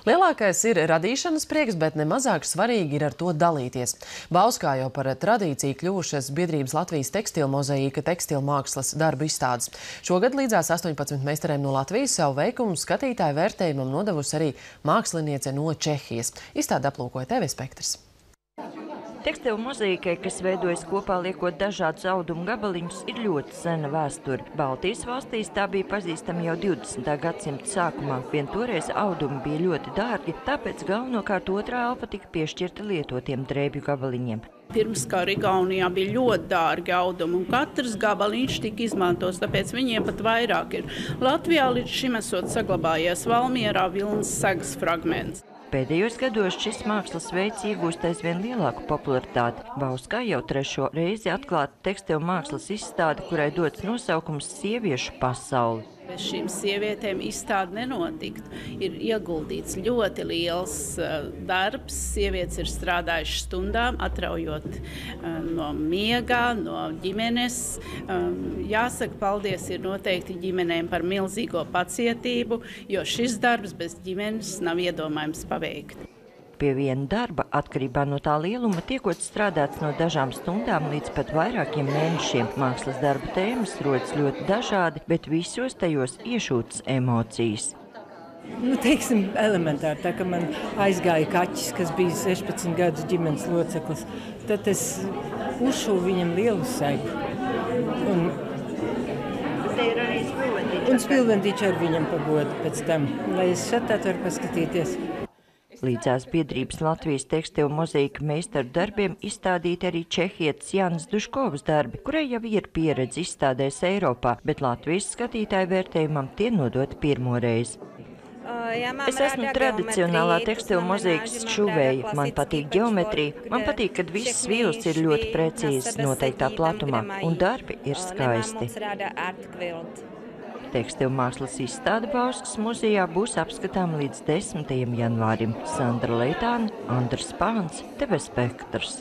Lielākais ir radīšanas prieks, bet nemazāk svarīgi ir ar to dalīties. Bauskā jau par tradīciju kļuvušas biedrības Latvijas tekstilu mozaīka tekstilu mākslas darbu izstādes. Šogad līdzās 18 meistarēm no Latvijas savu veikumu skatītāju vērtējumam nodevusi arī māksliniece no Čehijas. Izstādi aplūkoja TV Spektrs. Tekstilu mozaīkai, kas veidojas kopā liekot dažādus audumu gabaliņus, ir ļoti sena vēsture. Baltijas valstīs tā bija pazīstama jau 20. gadsimta sākumā. Vien toreiz audumi bija ļoti dārgi, tāpēc galvenokārt otrā elpa tika piešķirta lietotiem drēbju gabaliņiem. Pirmskara Igaunijā bija ļoti dārgi audumi, un katrs gabaliņš tika izmantots, tāpēc viņiem pat vairāk ir. Latvijā līdz šim esot saglabājies Valmierā vilnas segas fragments. Pēdējos gados šis mākslas veids iegūst aizvien lielāku popularitāti. Bauskā jau 3. reizi atklāta tekstilu mākslas izstāde, kurai dots nosaukums Sieviešu pasauli. Bez šīm sievietēm izstāde nenotiktu. Ir ieguldīts ļoti liels darbs. Sievietes ir strādājušas stundām, atraujot no miegā, no ģimenes. Jāsaka, paldies ir noteikti ģimenēm par milzīgo pacietību, jo šis darbs bez ģimenes nav iedomājams paveikt. Pie viena darba, atkarībā no tā lieluma, tiekot strādāts no dažām stundām līdz pat vairākiem mēnešiem. Mākslas darba tēmas rodas ļoti dažādi, bet visos tajos iešūtas emocijas. Teiksim, elementāri, tā kā man aizgāja kaķis, kas bija 16 gadus ģimenes loceklis, tad es uzšuvu viņam lielu segu. Un spilvendīču ar viņam pagodu pēc tam, lai es šatāt varu paskatīties. Līdzās biedrības Latvijas tekstilu mozaīka meistaru darbiem izstādīti arī čehietes Jānis Duškovas darbi, kurai jau ir pieredze izstādēs Eiropā, bet Latvijas skatītāju vērtējumam tie nodoti pirmo reizi. Es esmu tradicionālā tekstilu mozaīkas šuvēja. Man patīk ģeometrija, man patīk, kad visas vīles ir ļoti precīzas noteiktā platumā, un darbi ir skaisti. Tekstilu mākslas izstāde Bauskas muzejā būs apskatām līdz 10. janvārim. Sandra Leitāne, Andris Pāns, TV Spektrs.